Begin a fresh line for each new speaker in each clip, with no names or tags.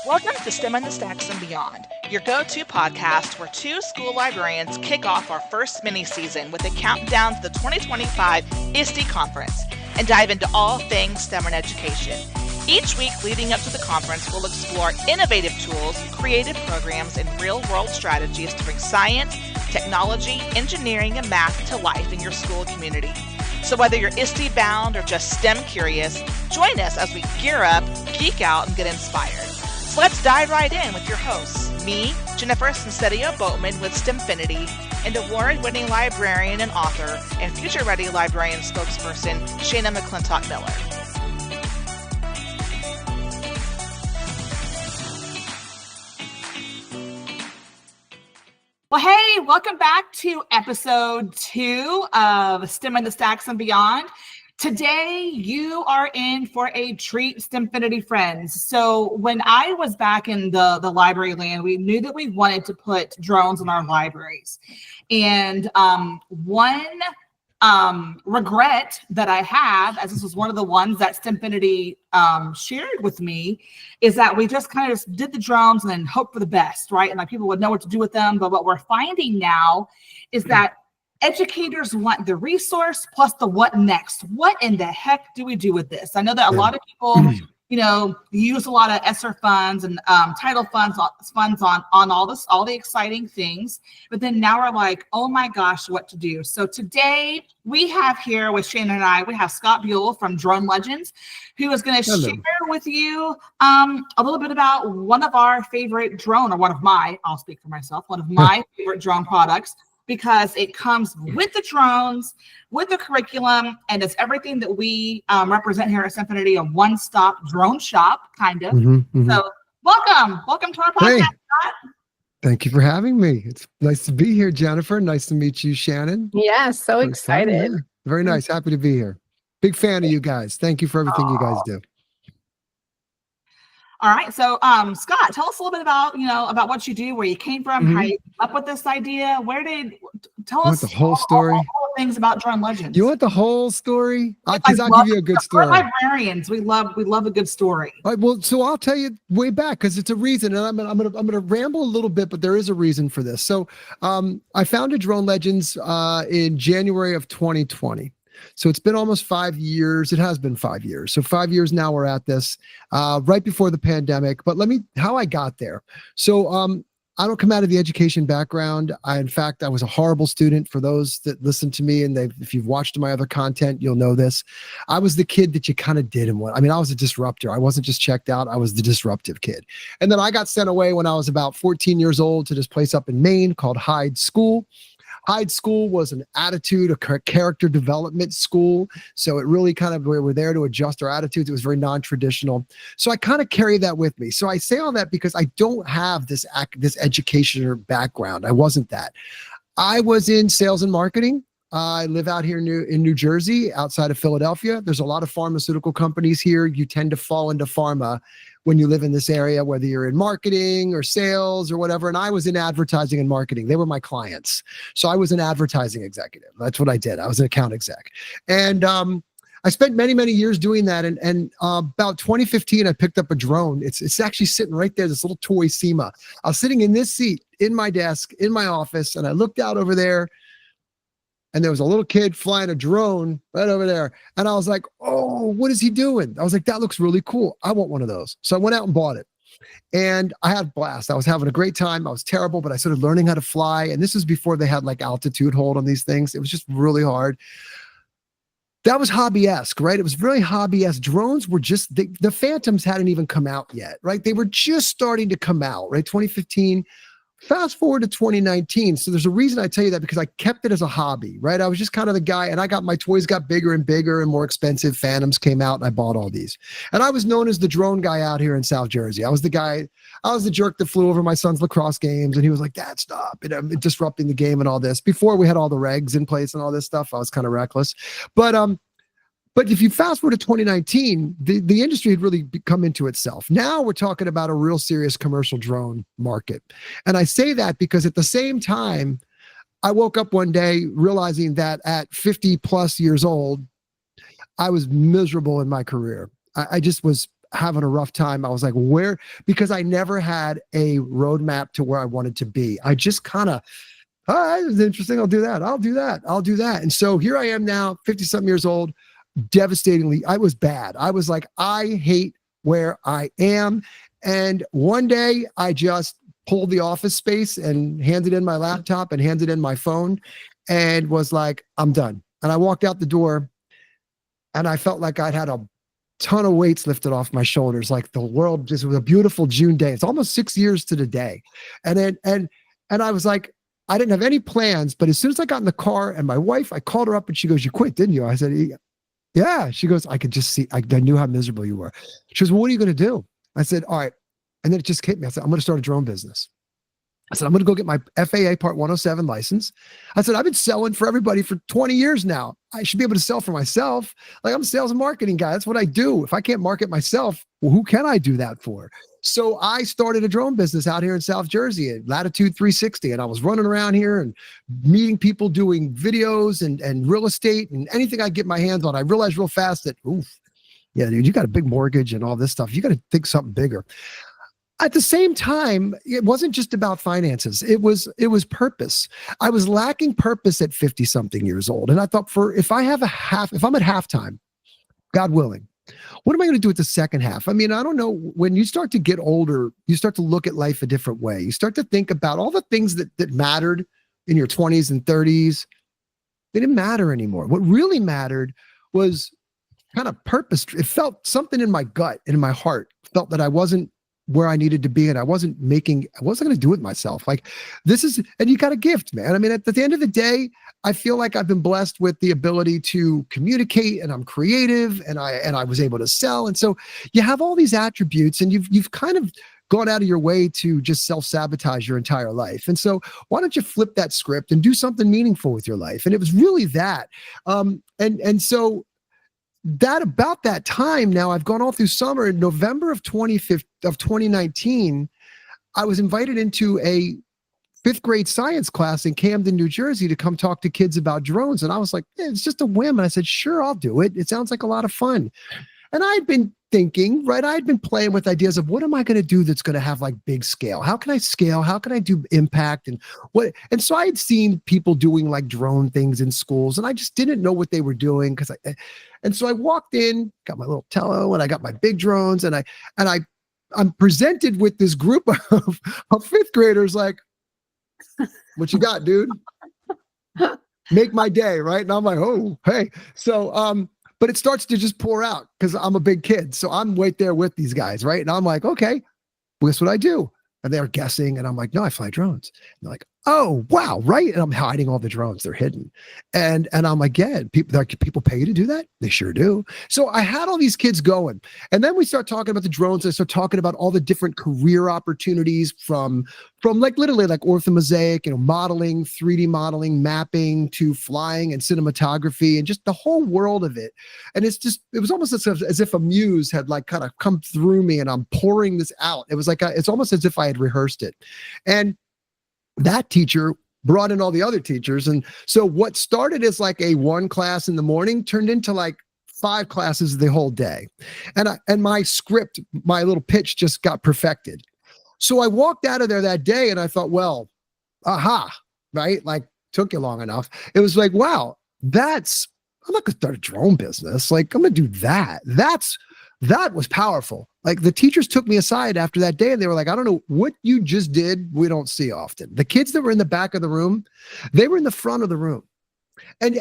Welcome to STEM and the Stacks and Beyond, your go-to podcast where two school librarians kick off our first mini-season with a countdown to the 2025 ISTE conference and dive into all things STEM and education. Each week leading up to the conference, we'll explore innovative tools, creative programs, and real-world strategies to bring science, technology, engineering, and math to life in your school community. So whether you're ISTE-bound or just STEM curious, join us as we gear up, geek out, and get inspired. So let's dive right in with your hosts, me, Jennifer Sancedio-Boatman with STEMfinity, and award-winning librarian and author and future-ready librarian spokesperson, Shannon McClintock-Miller. Well, hey, welcome back to episode 2 of STEM and the Stacks and Beyond. Today, you are in for a treat, STEMfinity friends. So when I was back in the library land, we knew that we wanted to put drones in our libraries. And one regret that I have, as this was one of the ones that STEMfinity shared with me, is that we just kind of did the drones and then hope for the best, right? And like people would know what to do with them. But what we're finding now is that educators want the resource plus the what next. What in the heck do we do with this? I know that a lot of people, use a lot of ESSER funds and title funds on all the exciting things. But then now we're like, oh my gosh, what to do? So today we have here with Shannon and I, we have Scott Buell from Drone Legends, who is going to share with you a little bit about one of our favorite drone, or I'll speak for myself, one of my favorite drone products, because it comes with the drones, with the curriculum, and it's everything that we represent here at STEMfinity, a one-stop drone shop, kind of. So welcome to our podcast, Scott.
Thank you for having me. It's nice to be here, Jennifer. Nice to meet you, Shannon.
Yeah, so excited.
Yeah. Very nice. Happy to be here. Big fan of you guys. Thank you for everything you guys do.
All right. So, Scott, tell us a little bit about what you do, where you came from, how you came up with this idea. Tell us
the whole story?
All the things about Drone Legends.
You want the whole story? Because I'll give you a good story.
We're librarians. We love a good story.
All right, well, so I'll tell you way back, because it's a reason, and I'm gonna ramble a little bit, but there is a reason for this. So, I founded Drone Legends in January of 2020. So it's been almost 5 years. It has been 5 years. So 5 years now we're at this, right before the pandemic. But how I got there. So I don't come out of the education background. In fact, I was a horrible student. For those that listen to me, and if you've watched my other content, you'll know this. I was the kid that you kind of didn't want. I mean, I was a disruptor. I wasn't just checked out. I was the disruptive kid. And then I got sent away when I was about 14 years old to this place up in Maine called Hyde School. Hyde School was an attitude, a character development school. So it really we were there to adjust our attitudes. It was very non-traditional. So I kind of carry that with me. So I say all that because I don't have this educational background. I wasn't that. I was in sales and marketing. I live out here in New Jersey, outside of Philadelphia. There's a lot of pharmaceutical companies here. You tend to fall into pharma when you live in this area, whether you're in marketing or sales or whatever. And I was in advertising and marketing. They were my clients. So I was an advertising executive. That's what I did. I was an account exec. And I spent many, many years doing that. And about 2015, I picked up a drone. It's actually sitting right there, this little toy SEMA. I was sitting in this seat in my desk, in my office, and I looked out over there, and there was a little kid flying a drone right over there. And I was like, oh, what is he doing? I was like, that looks really cool. I want one of those. So I went out and bought it. And I had a blast. I was having a great time. I was terrible, but I started learning how to fly. And this was before they had like altitude hold on these things. It was just really hard. That was hobby-esque, right? It was very hobby-esque. Drones were just, the Phantoms hadn't even come out yet, right? They were just starting to come out, right? 2015. Fast forward to 2019. So there's a reason I tell you that, because I kept it as a hobby, right? I was just kind of the guy, and my toys got bigger and bigger and more expensive. Phantoms came out and I bought all these. And I was known as the drone guy out here in South Jersey. I was the jerk that flew over my son's lacrosse games. And he was like, Dad, stop. I'm disrupting the game and all this. Before we had all the regs in place and all this stuff, I was kind of reckless. But if you fast forward to 2019, the industry had really come into itself. Now we're talking about a real serious commercial drone market. And I say that because at the same time, I woke up one day realizing that at 50 plus years old, I was miserable in my career. I just was having a rough time. I was like, where? Because I never had a roadmap to where I wanted to be. I just kind of, oh, this is interesting. I'll do that. I'll do that. I'll do that. And so here I am now, 50 something years old, devastatingly. I was bad. I was like, I hate where I am. And one day I just pulled the office space and handed in my laptop and handed in my phone and was like, I'm done. And I walked out the door and I felt like I'd had a ton of weights lifted off my shoulders. Like the world just was a beautiful June day. It's almost 6 years to the day. And I was like, I didn't have any plans, but as soon as I got in the car and my wife, I called her up and she goes, you quit, didn't you? I said, yeah. She goes, I could just see, I knew how miserable you were. She goes, well, what are you going to do? I said, all right. And then it just hit me. I said, I'm going to start a drone business. I said, I'm going to go get my FAA Part 107 license. I said, I've been selling for everybody for 20 years now. I should be able to sell for myself. Like I'm a sales and marketing guy. That's what I do. If I can't market myself, well, who can I do that for? So I started a drone business out here in South Jersey at Latitude 360. And I was running around here and meeting people doing videos and real estate and anything I get my hands on. I realized real fast that, oof, yeah, dude, you got a big mortgage and all this stuff. You got to think something bigger. At the same time, it wasn't just about finances. It was purpose. I was lacking purpose at 50 something years old. And I thought if I'm at halftime, God willing, what am I going to do at the second half? I mean, I don't know. When you start to get older, you start to look at life a different way. You start to think about all the things that mattered in your 20s and 30s. They didn't matter anymore. What really mattered was kind of purpose. It felt something in my gut and in my heart felt that I wasn't where I needed to be. And I wasn't going to do it myself. Like and you got a gift, man. I mean, at the end of the day, I feel like I've been blessed with the ability to communicate and I'm creative and I was able to sell. And so you have all these attributes and you've kind of gone out of your way to just self-sabotage your entire life. And so why don't you flip that script and do something meaningful with your life? And it was really that. And so that about that time now, I've gone all through summer. In November of 2019, I was invited into a 5th grade science class in Camden, New Jersey to come talk to kids about drones. And I was like, yeah, it's just a whim. And I said, sure, I'll do it. It sounds like a lot of fun. And I'd been thinking, right? I'd been playing with ideas of what am I going to do that's going to have like big scale? How can I scale? How can I do impact? And and so I had seen people doing like drone things in schools and I just didn't know what they were doing and so I walked in, got my little tello and I got my big drones and I'm presented with this group of 5th graders like, what you got, dude? Make my day, right? And I'm like, oh, hey. So, but it starts to just pour out because I'm a big kid. So I'm right there with these guys, right? And I'm like, okay, well, guess what I do? And they're guessing. And I'm like, no, I fly drones. And they're like, oh, wow, right? And I'm hiding all the drones. They're hidden. And I'm like, yeah, people pay you to do that? They sure do. So I had all these kids going. And then we start talking about the drones. I start talking about all the different career opportunities from like literally like orthomosaic, modeling, 3D modeling, mapping to flying and cinematography and just the whole world of it. And it was almost as if a muse had like kind of come through me and I'm pouring this out. It was like, it's almost as if I had rehearsed it. And that teacher brought in all the other teachers. And so what started as like a 1 class in the morning turned into like 5 classes the whole day. And my script, my little pitch just got perfected. So I walked out of there that day and I thought, well, aha, right? Like took you long enough. It was like, wow, I'm not going to start a drone business. Like I'm going to do that. That was powerful. Like the teachers took me aside after that day and they were like, I don't know what you just did. We don't see often. The kids that were in the back of the room, they were in the front of the room. And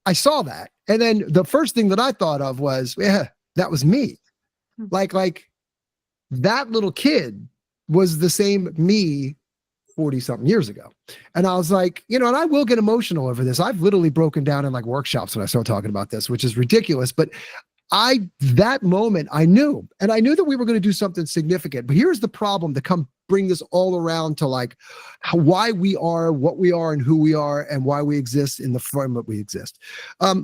I saw that. And then the first thing that I thought of was, yeah, that was me. Like that little kid was the same me 40 something years ago. And I was like, and I will get emotional over this. I've literally broken down in like workshops when I start talking about this, which is ridiculous. But that moment I knew that we were going to do something significant. But here's the problem to come bring this all around to like why we are what we are and who we are and why we exist in the form that we exist. I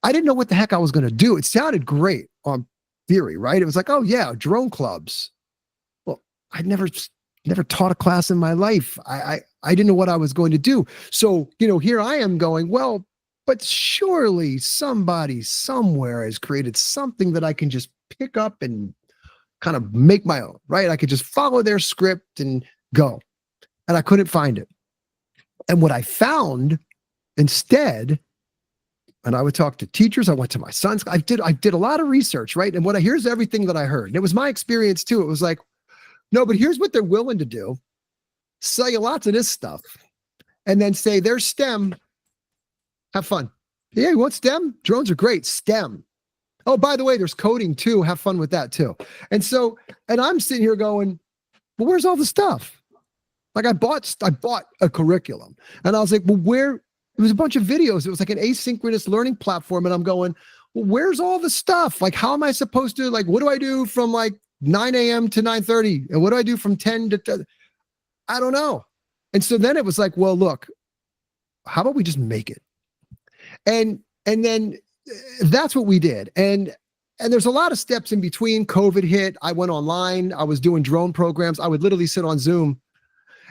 didn't know what the heck I was going to do. It sounded great on theory, right? It was like, oh yeah, drone clubs. Well, I'd never taught a class in my life. I didn't know what I was going to do. So, here I am going, well, but surely somebody somewhere has created something that I can just pick up and kind of make my own, right? I could just follow their script and go. And I couldn't find it. And what I found instead, and I would talk to teachers, I went to my sons, I did a lot of research, right? And here's everything that I heard. And it was my experience too. It was like, no, but here's what they're willing to do. Sell you lots of this stuff. And then say, there's STEM. Have fun. Yeah, you want STEM? Drones are great. STEM. Oh, by the way, there's coding too. Have fun with that too. And I'm sitting here going, well, where's all the stuff? Like I bought a curriculum and I was like, well, where? It was a bunch of videos. It was like an asynchronous learning platform. And I'm going, well, where's all the stuff? Like, how am I supposed to, like, what do I do from like 9 a.m. to 9:30? And what do I do from 10 to 10? I don't know. And so then it was like, well, look, how about we just make it? And then that's what we did. And there's a lot of steps in between. COVID hit. I went online. I was doing drone programs. I would literally sit on Zoom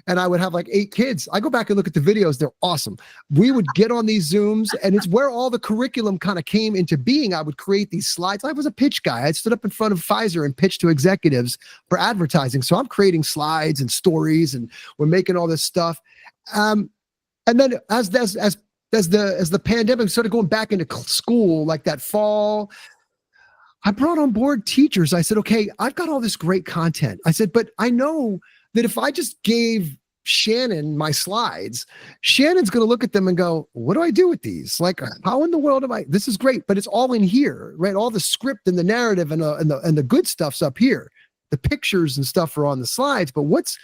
and I would have like 8 kids. I go back and look at the videos. They're awesome. We would get on these Zooms and it's where all the curriculum kind of came into being. I would create these slides. I was a pitch guy. I stood up in front of Pfizer and pitched to executives for advertising. So I'm creating slides and stories and we're making all this stuff. And then as the pandemic started going back into school, like that fall, I brought on board teachers. I said, okay, I've got all this great content. I said, but I know that if I just gave Shannon my slides, Shannon's going to look at them and go, what do I do with these? Like, how in the world this is great, but it's all in here, right? All the script and the narrative and the good stuff's up here. The pictures and stuff are on the slides, but what's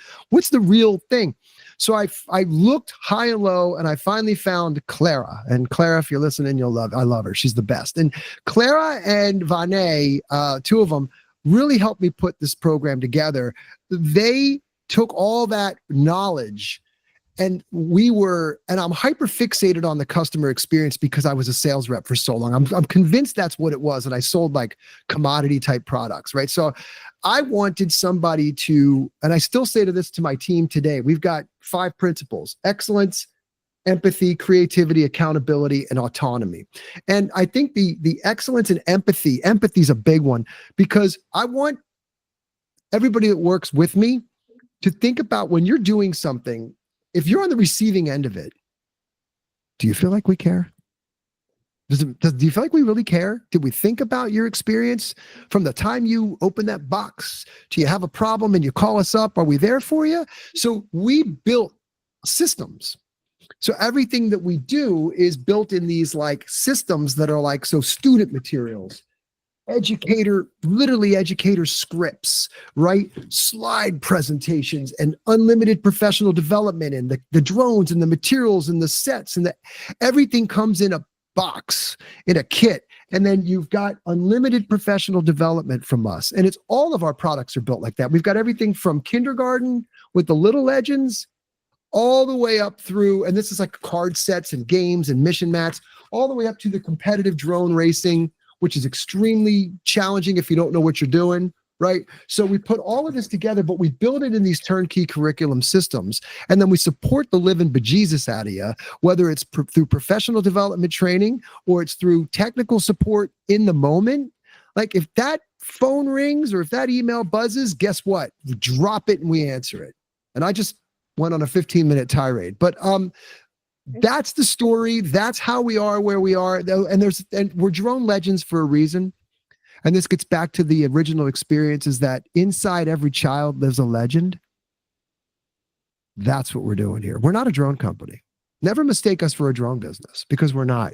the real thing? So I looked high and low and I finally found Clara. And Clara, if you're listening, I love her. She's the best. And Clara and Vanessa, 2 of them, really helped me put this program together. They took all that knowledge and I'm hyper fixated on the customer experience because I was a sales rep for so long. I'm convinced that's what it was. And I sold like commodity type products, right? So I wanted somebody to, and I still say this to my team today, we've got 5 principles: excellence, empathy, creativity, accountability, and autonomy. And I think the excellence and empathy is a big one because I want everybody that works with me to think about when you're doing something, if you're on the receiving end of it, do you feel like we care? Do you feel like we really care? Did we think about your experience from the time you open that box to you have a problem and you call us up? Are we there for you? So we built systems. So everything that we do is built in these like systems that are like, so student materials, educator scripts, right? Slide presentations and unlimited professional development and the drones and the materials and the sets and everything comes in a box, in a kit. And then you've got unlimited professional development from us. And it's all of our products are built like that. We've got everything from kindergarten with the little legends all the way up through, and this is like card sets and games and mission mats, all the way up to the competitive drone racing, which is extremely challenging if you don't know what you're doing, right? So we put all of this together, but we build it in these turnkey curriculum systems. And then we support the living bejesus out of you, whether it's through professional development training or it's through technical support in the moment. Like if that phone rings or if that email buzzes, guess what? We drop it and we answer it. And I just went on a 15-minute tirade, but that's the story. That's how we are where we are. And we're drone legends for a reason. And this gets back to the original experience, is that inside every child lives a legend. That's what we're doing here. We're not a drone company. Never mistake us for a drone business, because we're not.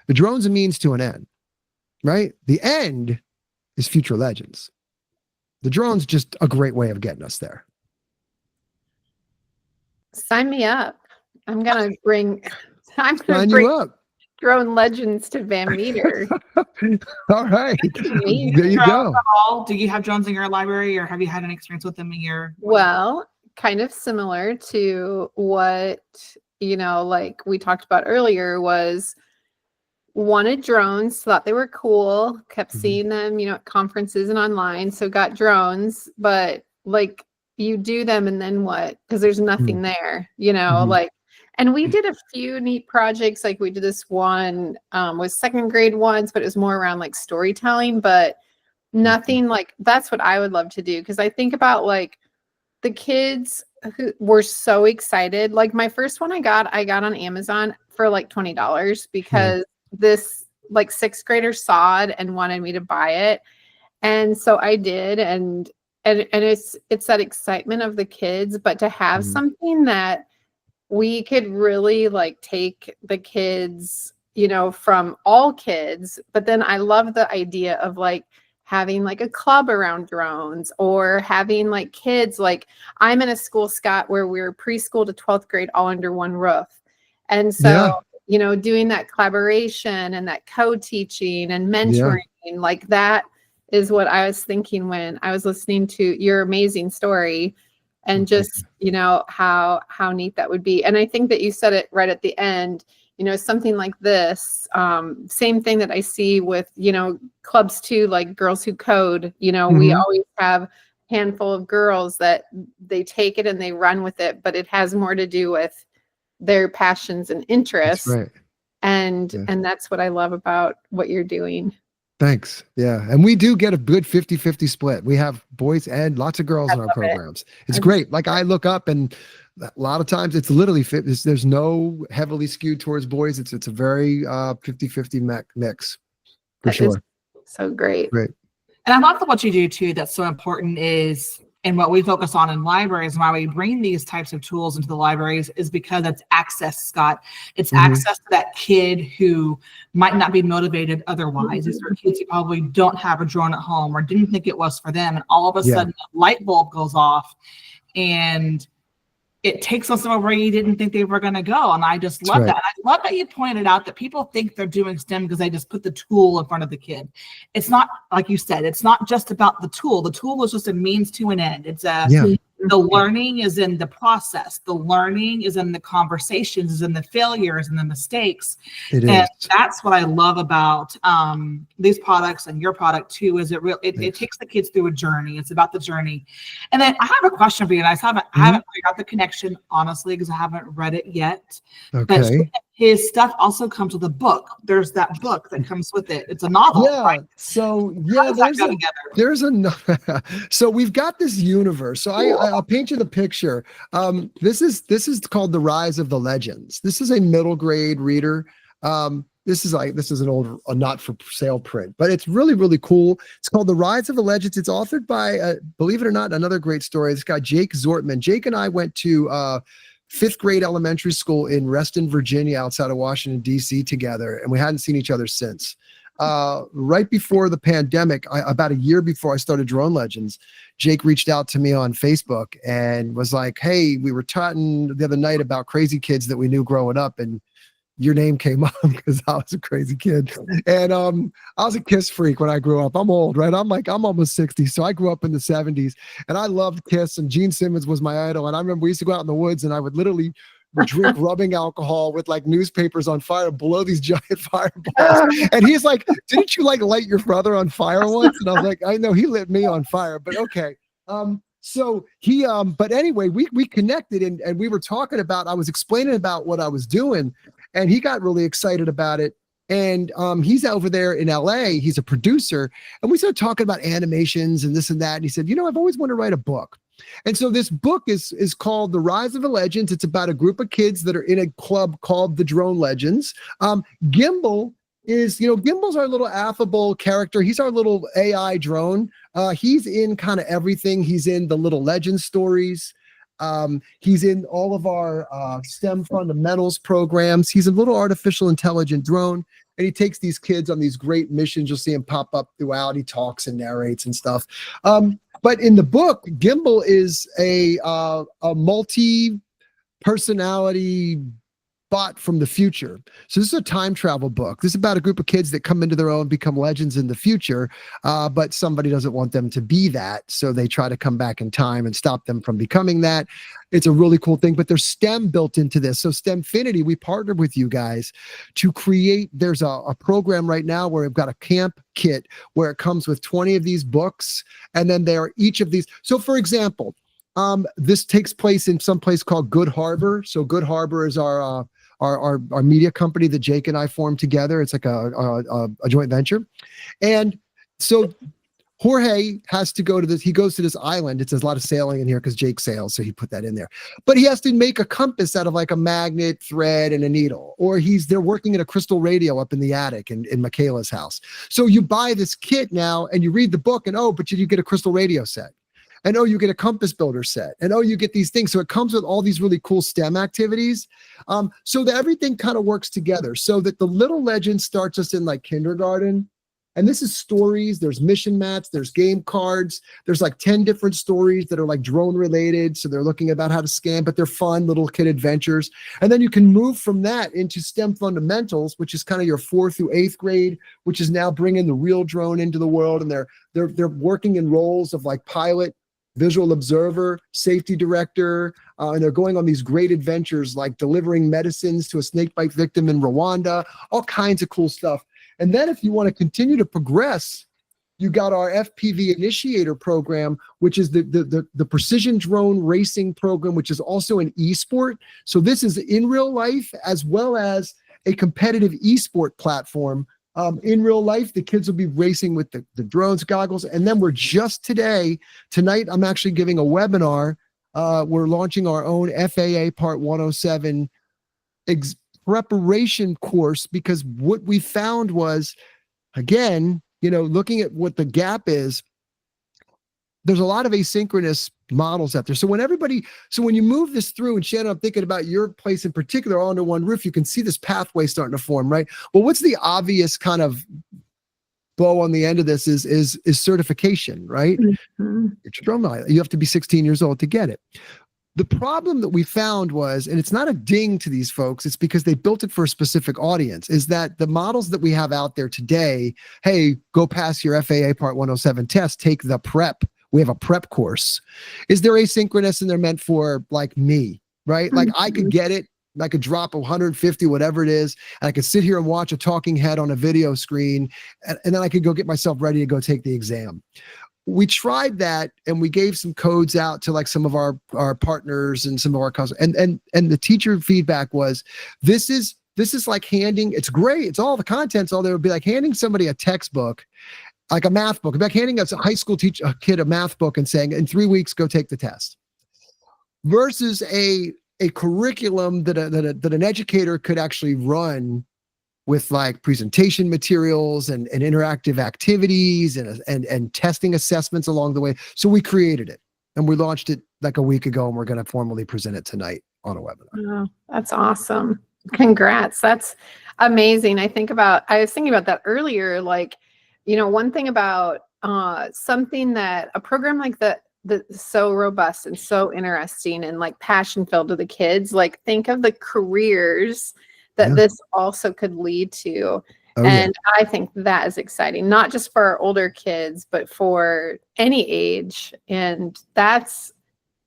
The drone's a means to an end, right? The end is future legends. The drone's just a great way of getting us there.
Sign me up. I'm gonna bring
you up.
Drone legends to Van Meter.
All right. There you go.
Do you have drones in your library, or have you had an experience with them in your?
Well, kind of similar to what, like we talked about earlier, was wanted drones, thought they were cool, kept seeing them, at conferences and online. So got drones, but like you do them and then what? Because there's nothing there, like. And we did a few neat projects. Like we did this one with second grade ones, but it was more around like storytelling. But nothing like that's what I would love to do. Cause I think about like the kids who were so excited. Like my first one I got on Amazon for like $20 because this like sixth grader saw it and wanted me to buy it. And so I did. And it's that excitement of the kids, but to have something that we could really like take the kids, you know, from all kids. But then I love the idea of like having like a club around drones, or having like kids, like I'm in a school, Scott, where we're preschool to 12th grade all under one roof. And so, you know, doing that collaboration and that co-teaching and mentoring, like that is what I was thinking when I was listening to your amazing story, and just, you know, how neat that would be. And I think that you said it right at the end, you know, something like this, same thing that I see with, you know, clubs too, like Girls Who Code, you know, we always have a handful of girls that they take it and they run with it, but it has more to do with their passions and interests.
That's right.
And that's what I love about what you're doing.
Thanks. Yeah. And we do get a good 50-50 split. We have boys and lots of girls in our programs. It's great. Like I look up, and a lot of times it's literally there's no heavily skewed towards boys. It's a very 50-50 mix for sure.
So great.
Great.
And I love that what you do too, that's so important is, and what we focus on in libraries and why we bring these types of tools into the libraries is because it's access, Scott. It's access to that kid who might not be motivated otherwise. These are kids who probably don't have a drone at home or didn't think it was for them. And all of a sudden a light bulb goes off and it takes them somewhere where you didn't think they were going to go. And I just love that. And I love that you pointed out that people think they're doing STEM because they just put the tool in front of the kid. It's not, like you said, it's not just about the tool. The tool is just a means to an end. It's the learning is in the process. The learning is in the conversations, is in the failures and the mistakes. That's what I love about these products and your product too, is it takes the kids through a journey. It's about the journey. And then I have a question for you, and I haven't figured out the connection, honestly, because I haven't read it yet.
Okay.
But his stuff also comes with a book. There's that book that comes with it. It's a novel. Right?
So
there's
so we've got this universe. So I'll paint you the picture. This is called The Rise of the Legends. This is a middle grade reader. This is an old not for sale print, but it's really, really cool. It's called The Rise of the Legends. It's authored by, believe it or not, another great story. This guy, Jake Zortman. Jake and I went to fifth grade elementary school in Reston, Virginia, outside of Washington, D.C. together, and we hadn't seen each other since. Right before the pandemic, about a year before I started Drone Legends, Jake reached out to me on Facebook and was like, hey, we were talking the other night about crazy kids that we knew growing up, and your name came up because I was a crazy kid. And I was a Kiss freak when I grew up. I'm old, right? I'm almost 60. So I grew up in the 70s and I loved Kiss, and Gene Simmons was my idol. And I remember we used to go out in the woods and I would literally drink rubbing alcohol with like newspapers on fire below these giant fireballs. And he's like, didn't you like light your brother on fire once? And I was like, I know, he lit me on fire, but okay. So he, but anyway, we connected and we were talking about, I was explaining about what I was doing, and he got really excited about it. And he's over there in LA, he's a producer, and we started talking about animations and this and that. And he said, you know, I've always wanted to write a book. And so this book is called The Rise of the Legends. It's about a group of kids that are in a club called the Drone Legends. Gimbal is, Gimbal's our little affable character. He's our little AI drone. He's in kind of everything. He's in the little legend stories. He's in all of our STEM fundamentals programs. He's a little artificial intelligent drone, and he takes these kids on these great missions. You'll see him pop up throughout. He talks and narrates and stuff. But in the book, Gimbal is a multi-personality bot from the future. So this is a time travel book. This is about a group of kids that come into their own, become legends in the future, but somebody doesn't want them to be that. So they try to come back in time and stop them from becoming that. It's a really cool thing, but there's STEM built into this. So STEMfinity, we partnered with you guys to create, there's a program right now where we've got a camp kit where it comes with 20 of these books. And then there are each of these. So for example, this takes place in some place called Good Harbor. So Good Harbor is our media company that Jake and I formed together. It's like a joint venture. And so Jorge has to go to this. He goes to this island. It says a lot of sailing in here because Jake sails, so he put that in there. But he has to make a compass out of like a magnet, thread, and a needle. Or they're working in a crystal radio up in the attic in Michaela's house. So you buy this kit now, and you read the book, and but you get a crystal radio set, and you get a compass builder set, and you get these things. So it comes with all these really cool STEM activities, so that everything kind of works together. So that the Little Legend starts us in like kindergarten. And this is stories, there's mission mats, there's game cards, there's like 10 different stories that are like drone related. So they're looking about how to scan, but they're fun little kid adventures. And then you can move from that into STEM fundamentals, which is kind of your 4th through 8th grade, which is now bringing the real drone into the world. And they're working in roles of like pilot, visual observer, safety director, and they're going on these great adventures like delivering medicines to a snakebite victim in Rwanda, all kinds of cool stuff. And then if you want to continue to progress, you got our FPV Initiator program, which is the precision drone racing program, which is also an esport. So this is in real life as well as a competitive esport platform. In real life, the kids will be racing with the drones, goggles. And then we're just tonight, I'm actually giving a webinar. We're launching our own FAA Part 107 preparation course, because what we found was, again, looking at what the gap is, there's a lot of asynchronous models out there. So when you move this through, and Shannon, I'm thinking about your place in particular, all under one roof, you can see this pathway starting to form, right? Well, what's the obvious kind of bow on the end of this is certification, right?
Mm-hmm.
It's your drone pilot. You have to be 16 years old to get it. The problem that we found was, and it's not a ding to these folks, it's because they built it for a specific audience, is that the models that we have out there today, hey, go pass your FAA Part 107 test, take the prep. We have a prep course. Is there asynchronous, and they're meant for like me, right? Like I could get it. I could drop 150, whatever it is, and I could sit here and watch a talking head on a video screen, and then I could go get myself ready to go take the exam. We tried that, and we gave some codes out to like some of our partners and some of our customers, and the teacher feedback was, this is like handing, it's great, it's all the content's all there, would be like handing somebody a textbook, like a math book, like handing us a high school kid a math book and saying, in 3 weeks, go take the test, versus a curriculum that an educator could actually run with like presentation materials and interactive activities and testing assessments along the way. So we created it, and we launched it like a week ago, and we're going to formally present it tonight on a webinar.
Oh, that's awesome. Congrats. That's amazing. I was thinking about that earlier. Like, one thing about something that a program like that's so robust and so interesting and like passion filled to the kids, like think of the careers that this also could lead to. And I think that is exciting, not just for our older kids, but for any age. And that's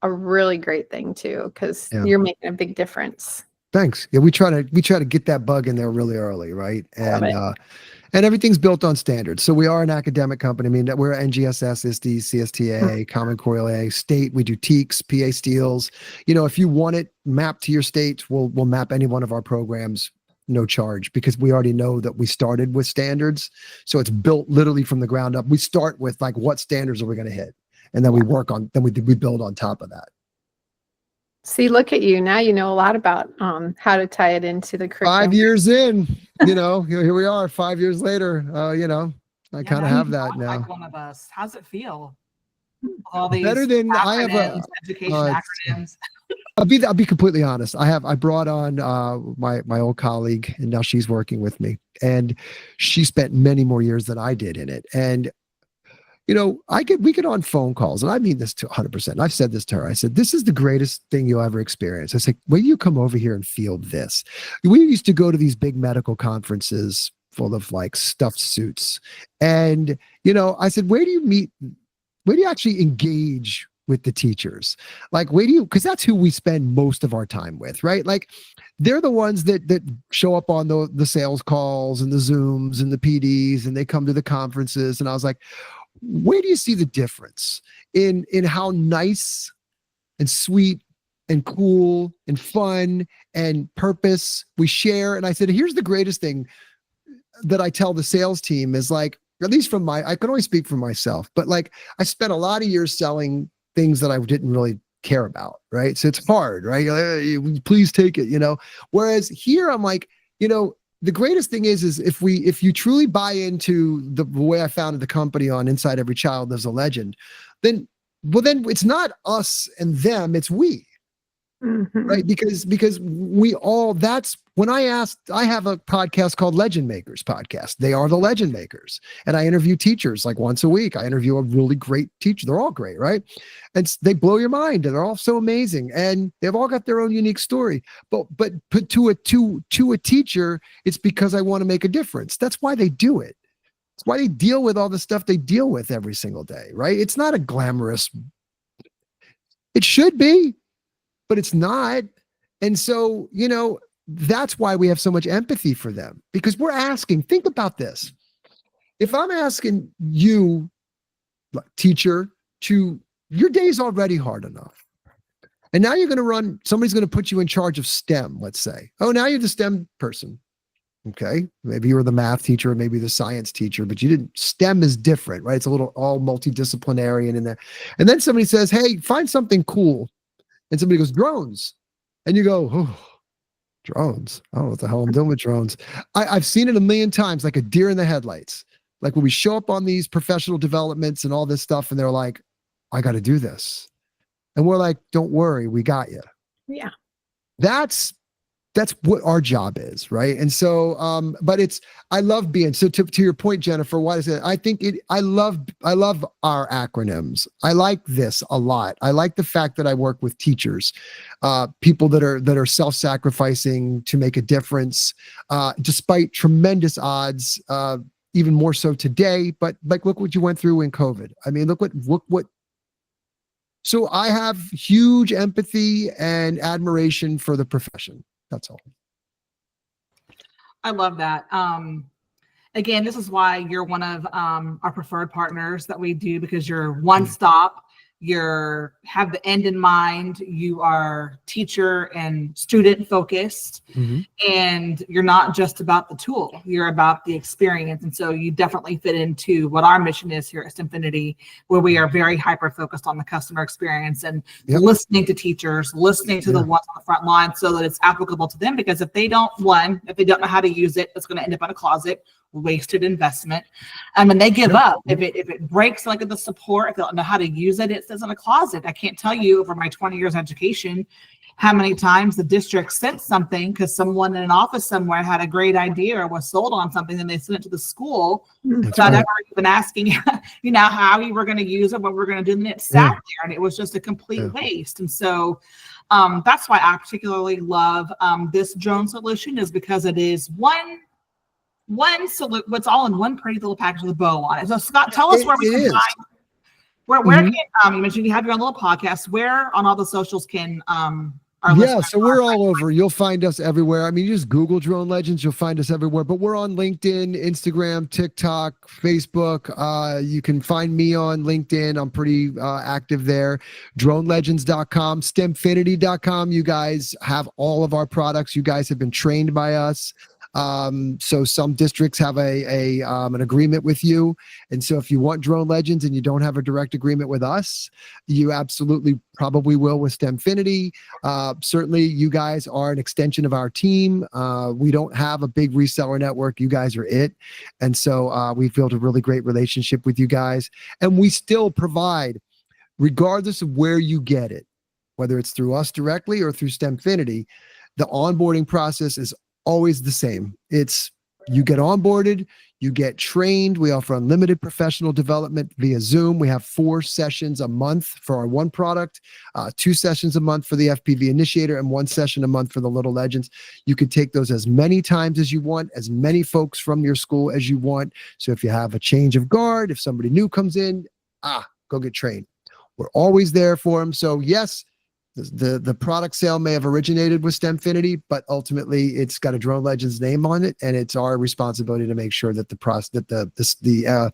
a really great thing too, because you're making a big difference.
Thanks. Yeah, we try to get that bug in there really early, right? And everything's built on standards. So we are an academic company. I mean, we're NGSS, ISTE, CSTA, Common Core A, state. We do TEKS, PA Steels. If you want it mapped to your state, we'll map any one of our programs, no charge, because we already know that we started with standards. So it's built literally from the ground up. We start with like, what standards are we going to hit? And then we build on top of that.
See, look at you. Now you know a lot about how to tie it into the curriculum.
5 years in, here we are 5 years later, I kind of have that now.
Like one of us. How's it feel? All these
better than I have
education acronyms.
I'll be completely honest. I brought on my old colleague, and now she's working with me, and she spent many more years than I did in it. And we get on phone calls, and I mean this to 100%. I've said this to her. I said, this is the greatest thing you'll ever experience. I said, will you come over here and feel this? We used to go to these big medical conferences full of like stuffed suits. And, I said, where do you actually engage with the teachers? Like, because that's who we spend most of our time with, right? Like, they're the ones that show up on the sales calls and the Zooms and the PDs, and they come to the conferences. And I was like, where do you see the difference in how nice and sweet and cool and fun and purpose we share? And I said, here's the greatest thing that I tell the sales team is like, at least from I can only speak for myself, but like I spent a lot of years selling things that I didn't really care about, right? So it's hard, right? Hey, please take it, Whereas here I'm like, the greatest thing is if you truly buy into the way I founded the company on Inside Every Child There's a Legend, then it's not us and them, it's we.
Mhm.
Right. Because we all, that's when I have a podcast called Legend Makers Podcast. They are the legend makers. And I interview teachers like once a week. I interview a really great teacher. They're all great. Right. And they blow your mind and they're all so amazing. And they've all got their own unique story. But to a teacher, it's because I want to make a difference. That's why they do it. It's why they deal with all the stuff they deal with every single day. Right. It's not a glamorous, it should be, but it's not. And so, that's why we have so much empathy for them, because we're asking, think about this. If I'm asking you, teacher, your day's already hard enough. And now somebody's going to put you in charge of STEM, let's say. Oh, now you're the STEM person. Okay. Maybe you were the math teacher, or maybe the science teacher, but STEM is different, right? It's a little all multidisciplinary and in there. And then somebody says, hey, find something cool. And somebody goes, drones. And you go, oh, drones. I don't know what the hell I'm doing with drones. I've seen it a million times, like a deer in the headlights. Like when we show up on these professional developments and all this stuff, and they're like, I got to do this. And we're like, don't worry, we got you.
Yeah.
That's what our job is, right? And so, but I love being, so to your point, Jennifer, what is it? I love our acronyms. I like this a lot. I like the fact that I work with teachers, people that are self-sacrificing to make a difference, despite tremendous odds, even more so today. But like, look what you went through in COVID. I mean, look what. So I have huge empathy and admiration for the profession. That's all.
I love that. Again, this is why you're one of our preferred partners that we do, because you're one stop. Have the end in mind. You are teacher and student focused, and you're not just about the tool. You're about the experience. And so you definitely fit into what our mission is here at STEMfinity, where we are very hyper focused on the customer experience and listening to teachers, listening to the ones on the front line so that it's applicable to them. Because if they don't know how to use it, it's going to end up in a closet. Wasted investment. And they give up. If it breaks, like the support, if they don't know how to use it, it says in a closet. I can't tell you over my 20 years of education how many times the district sent something because someone in an office somewhere had a great idea or was sold on something, and they sent it to the school without ever even asking, how we were going to use it, what we were going to do, and it sat there, and it was just a complete waste. And so that's why I particularly love this drone solution, is because it is what's all in one pretty little package with a bow on it. So Scott, tell us where we can find. Where can you mentioned you have your own little podcast? Where on all the socials can our listeners?
So we're all over. You'll find us everywhere. I mean, you just Google Drone Legends, you'll find us everywhere. But we're on LinkedIn, Instagram, TikTok, Facebook. You can find me on LinkedIn. I'm pretty active there. DroneLegends.com, STEMfinity.com. You guys have all of our products. You guys have been trained by us. So some districts have an agreement with you. And so if you want Drone Legends and you don't have a direct agreement with us, you absolutely probably will with STEMfinity. Certainly you guys are an extension of our team. We don't have a big reseller network. You guys are it. And so we've built a really great relationship with you guys. And we still provide, regardless of where you get it, whether it's through us directly or through STEMfinity, the onboarding process is always the same. It's you get onboarded, you get trained. We offer unlimited professional development via Zoom. We have 4 sessions a month for our one product, 2 sessions a month for the FPV Initiator, and 1 session a month for the Little Legends. You can take those as many times as you want, as many folks from your school as you want. So if you have a change of guard, if somebody new comes in, go get trained. We're always there for them. So yes, the product sale may have originated with STEMfinity, but ultimately it's got a Drone Legends name on it, and it's our responsibility to make sure that the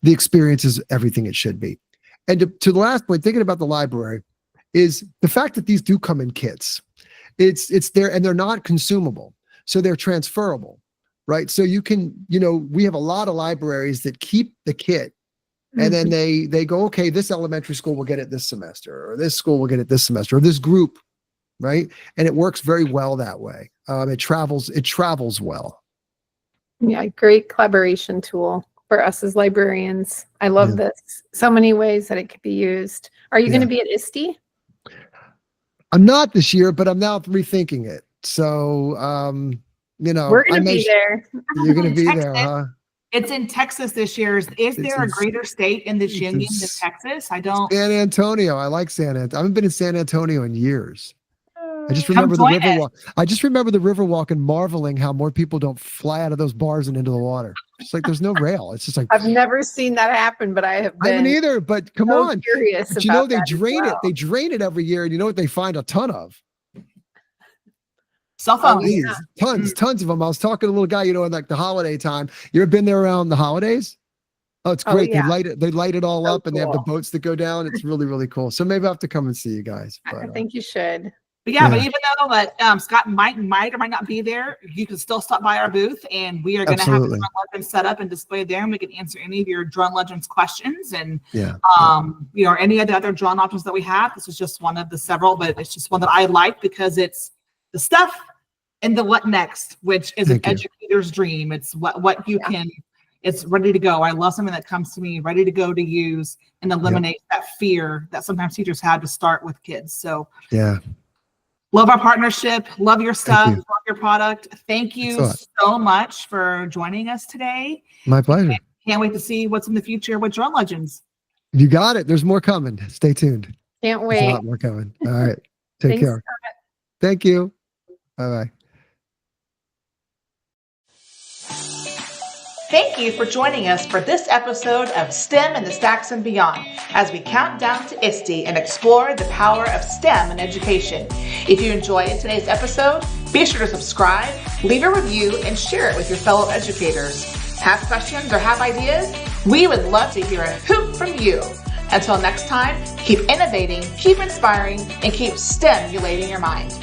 experience is everything it should be. And to the last point, thinking about the library, is the fact that these do come in kits. It's there, and they're not consumable, so they're transferable. right? So you can, we have a lot of libraries that keep the kit. And then they go, okay, this elementary school will get it this semester, or this school will get it this semester, or this group, right? And it works very well that way. It travels well.
Yeah, great collaboration tool for us as librarians. I love this. So many ways that it could be used. Are you going to be at ISTE?
I'm not this year, but I'm now rethinking it. So,
we're going to be there.
You're going to be there, huh?
It's in Texas this year. Is there a greater state in this union than Texas? I don't.
San Antonio. I like San Antonio. I haven't been in San Antonio in years. I just remember the Riverwalk. I just remember the Riverwalk and marveling how more people don't fly out of those bars and into the water. It's like there's no rail. It's just like
I've never seen that happen, but I have been.
I haven't either. But come on,
curious.
But they drain it. They drain it every year, and you know what they find a ton of?
Cell phones.
Tons of them. I was talking to a little guy, in like the holiday time. You ever been there around the holidays? Oh, it's great.
Yeah.
They light it all up, and they have the
cool.
boats that go down. It's really, really cool. So maybe I'll have to come and see you guys. But,
I think you should.
But but even though that Scott might or might not be there, you can still stop by our booth, and we are going to have the Drone Legends set up and displayed there, and we can answer any of your Drone Legends questions and any of the other drone options that we have. This is just one of the several, but it's just one that I like because it's the stuff and the what next, which is an educator's dream. It's what you can. It's ready to go. I love something that comes to me ready to go to use and eliminate that fear that sometimes teachers have to start with kids. So love our partnership. Love your stuff. Love your product. Thank you so much for joining us today.
My pleasure.
Can't wait to see what's in the future with Drone Legends.
You got it. There's more coming. Stay tuned.
Can't wait.
There's a lot more coming. All right. Take care. Thank you. Bye-bye.
Thank you for joining us for this episode of STEM and the Stacks and Beyond as we count down to ISTE and explore the power of STEM in education. If you enjoyed today's episode, be sure to subscribe, leave a review, and share it with your fellow educators. Have questions or have ideas? We would love to hear a hoot from you. Until next time, keep innovating, keep inspiring, and keep STEMulating your mind.